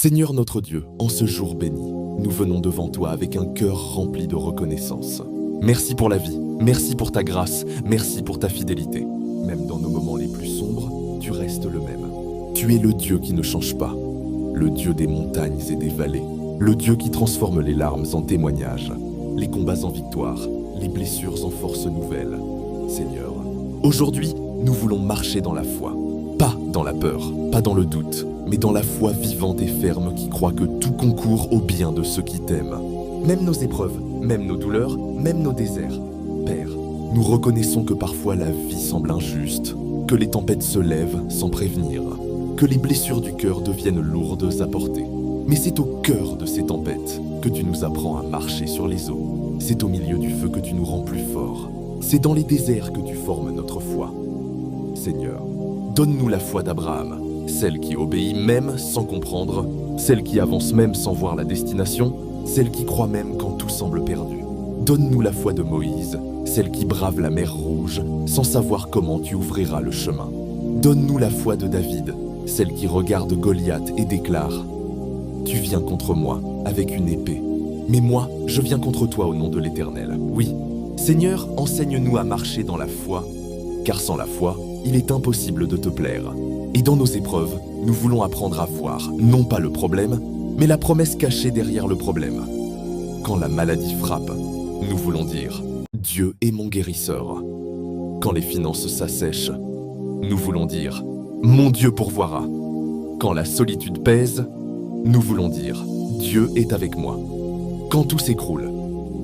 Seigneur notre Dieu, en ce jour béni, nous venons devant toi avec un cœur rempli de reconnaissance. Merci pour la vie, merci pour ta grâce, merci pour ta fidélité. Même dans nos moments les plus sombres, tu restes le même. Tu es le Dieu qui ne change pas, le Dieu des montagnes et des vallées, le Dieu qui transforme les larmes en témoignages, les combats en victoire, les blessures en force nouvelle. Seigneur, aujourd'hui, nous voulons marcher dans la foi, pas dans la peur, pas dans le doute, mais dans la foi vivante et ferme qui croit que tout concourt au bien de ceux qui t'aiment. Même nos épreuves, même nos douleurs, même nos déserts. Père, nous reconnaissons que parfois la vie semble injuste, que les tempêtes se lèvent sans prévenir, que les blessures du cœur deviennent lourdes à porter. Mais c'est au cœur de ces tempêtes que tu nous apprends à marcher sur les eaux. C'est au milieu du feu que tu nous rends plus forts. C'est dans les déserts que tu formes notre foi. Seigneur, donne-nous la foi d'Abraham, celle qui obéit même sans comprendre, celle qui avance même sans voir la destination, celle qui croit même quand tout semble perdu. Donne-nous la foi de Moïse, celle qui brave la mer Rouge sans savoir comment tu ouvriras le chemin. Donne-nous la foi de David, celle qui regarde Goliath et déclare « Tu viens contre moi avec une épée, mais moi, je viens contre toi au nom de l'Éternel. » Oui, Seigneur, enseigne-nous à marcher dans la foi, car sans la foi, il est impossible de te plaire. Et dans nos épreuves, nous voulons apprendre à voir, non pas le problème, mais la promesse cachée derrière le problème. Quand la maladie frappe, nous voulons dire « Dieu est mon guérisseur ». Quand les finances s'assèchent, nous voulons dire « Mon Dieu pourvoira ». Quand la solitude pèse, nous voulons dire « Dieu est avec moi ». Quand tout s'écroule,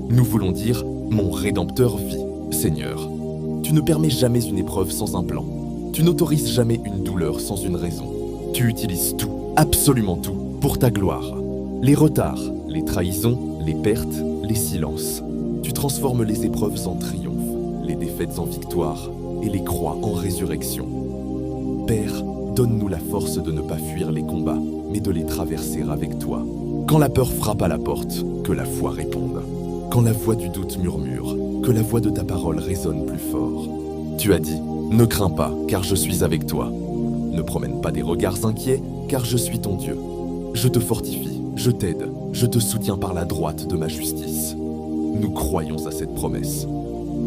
nous voulons dire « Mon Rédempteur vit ». Seigneur, tu ne permets jamais une épreuve sans un plan. Tu n'autorises jamais une douleur sans une raison. Tu utilises tout, absolument tout, pour ta gloire. Les retards, les trahisons, les pertes, les silences. Tu transformes les épreuves en triomphe, les défaites en victoire et les croix en résurrection. Père, donne-nous la force de ne pas fuir les combats, mais de les traverser avec toi. Quand la peur frappe à la porte, que la foi réponde. Quand la voix du doute murmure, que la voix de ta parole résonne plus fort. Tu as dit, ne crains pas, car je suis avec toi. Ne promène pas des regards inquiets, car je suis ton Dieu. Je te fortifie, je t'aide, je te soutiens par la droite de ma justice. Nous croyons à cette promesse.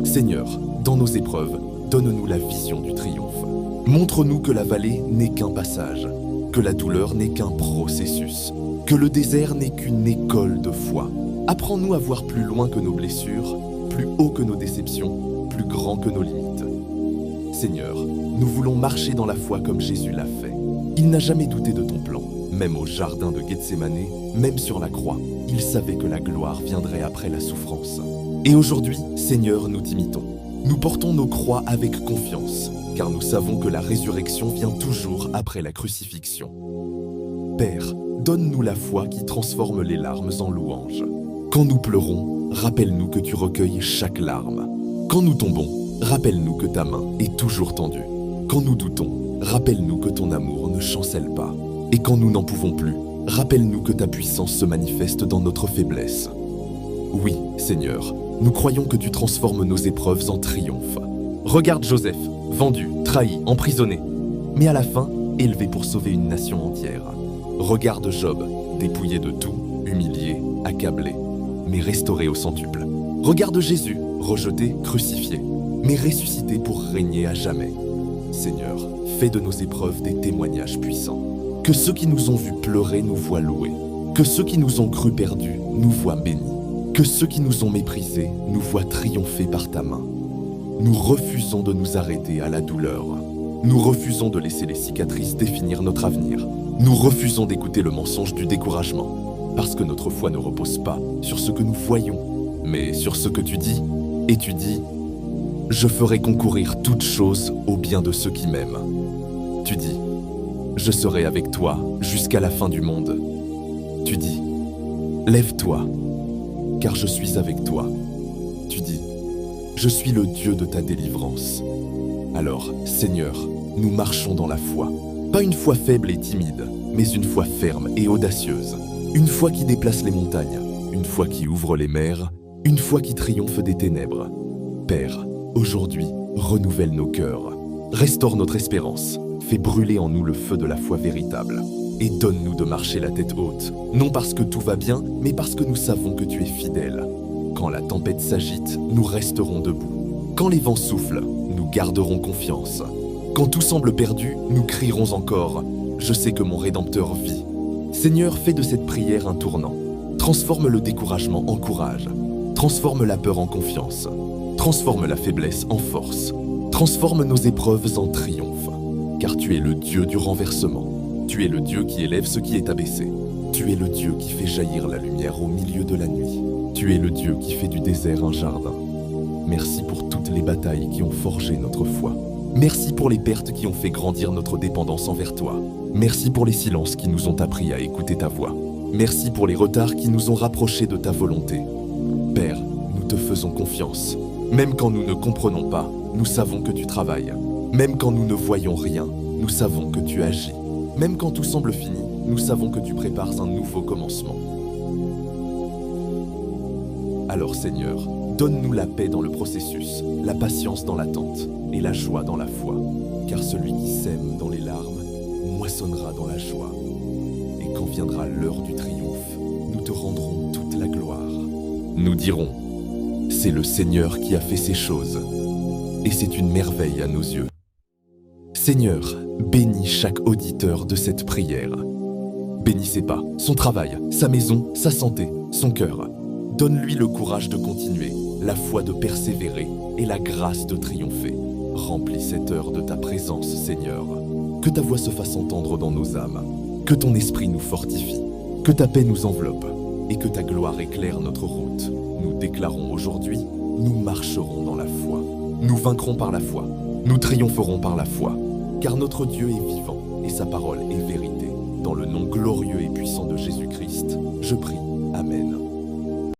Seigneur, dans nos épreuves, donne-nous la vision du triomphe. Montre-nous que la vallée n'est qu'un passage, que la douleur n'est qu'un processus, que le désert n'est qu'une école de foi. Apprends-nous à voir plus loin que nos blessures, plus haut que nos déceptions, plus grand que nos limites. Seigneur, nous voulons marcher dans la foi comme Jésus l'a fait. Il n'a jamais douté de ton plan. Même au jardin de Gethsémane, même sur la croix, il savait que la gloire viendrait après la souffrance. Et aujourd'hui, Seigneur, nous t'imitons. Nous portons nos croix avec confiance, car nous savons que la résurrection vient toujours après la crucifixion. Père, donne-nous la foi qui transforme les larmes en louanges. Quand nous pleurons, rappelle-nous que tu recueilles chaque larme. Quand nous tombons, rappelle-nous que ta main est toujours tendue. Quand nous doutons, rappelle-nous que ton amour ne chancelle pas. Et quand nous n'en pouvons plus, rappelle-nous que ta puissance se manifeste dans notre faiblesse. Oui, Seigneur, nous croyons que tu transformes nos épreuves en triomphe. Regarde Joseph, vendu, trahi, emprisonné, mais à la fin, élevé pour sauver une nation entière. Regarde Job, dépouillé de tout, humilié, accablé, mais restauré au centuple. Regarde Jésus, rejeté, crucifié, mais ressuscité pour régner à jamais. Seigneur, fais de nos épreuves des témoignages puissants. Que ceux qui nous ont vus pleurer nous voient louer. Que ceux qui nous ont cru perdus nous voient bénis. Que ceux qui nous ont méprisés nous voient triompher par ta main. Nous refusons de nous arrêter à la douleur. Nous refusons de laisser les cicatrices définir notre avenir. Nous refusons d'écouter le mensonge du découragement. Parce que notre foi ne repose pas sur ce que nous voyons, mais sur ce que tu dis. Et tu dis « Je ferai concourir toutes choses au bien de ceux qui m'aiment. » Tu dis « Je serai avec toi jusqu'à la fin du monde. » Tu dis « Lève-toi, car je suis avec toi. » Tu dis « Je suis le Dieu de ta délivrance. » Alors, Seigneur, nous marchons dans la foi. Pas une foi faible et timide, mais une foi ferme et audacieuse. Une foi qui déplace les montagnes, une foi qui ouvre les mers, une foi qui triomphe des ténèbres. Père, aujourd'hui, renouvelle nos cœurs. Restaure notre espérance. Fais brûler en nous le feu de la foi véritable. et donne-nous de marcher la tête haute, non parce que tout va bien, mais parce que nous savons que tu es fidèle. Quand la tempête s'agite, nous resterons debout. Quand les vents soufflent, nous garderons confiance. Quand tout semble perdu, nous crierons encore « Je sais que mon Rédempteur vit ». Seigneur, fais de cette prière un tournant. Transforme le découragement en courage. Transforme la peur en confiance. Transforme la faiblesse en force. Transforme nos épreuves en triomphe. Car tu es le Dieu du renversement. Tu es le Dieu qui élève ce qui est abaissé. Tu es le Dieu qui fait jaillir la lumière au milieu de la nuit. Tu es le Dieu qui fait du désert un jardin. Merci pour toutes les batailles qui ont forgé notre foi. Merci pour les pertes qui ont fait grandir notre dépendance envers toi. Merci pour les silences qui nous ont appris à écouter ta voix. Merci pour les retards qui nous ont rapprochés de ta volonté. Père, nous te faisons confiance. Même quand nous ne comprenons pas, nous savons que tu travailles. Même quand nous ne voyons rien, nous savons que tu agis. Même quand tout semble fini, nous savons que tu prépares un nouveau commencement. Alors Seigneur, donne-nous la paix dans le processus, la patience dans l'attente et la joie dans la foi. Car celui qui sème dans les larmes moissonnera dans la joie. Et quand viendra l'heure du triomphe, nous te rendrons toute la gloire. Nous dirons, c'est le Seigneur qui a fait ces choses, et c'est une merveille à nos yeux. Seigneur, bénis chaque auditeur de cette prière. Bénis ses pas, son travail, sa maison, sa santé, son cœur. Donne-lui le courage de continuer, la foi de persévérer et la grâce de triompher. Remplis cette heure de ta présence, Seigneur. Que ta voix se fasse entendre dans nos âmes, que ton esprit nous fortifie, que ta paix nous enveloppe et que ta gloire éclaire notre route. Nous déclarons aujourd'hui, nous marcherons dans la foi. Nous vaincrons par la foi, nous triompherons par la foi, car notre Dieu est vivant et sa parole est vérité. Dans le nom glorieux et puissant de Jésus-Christ, je prie.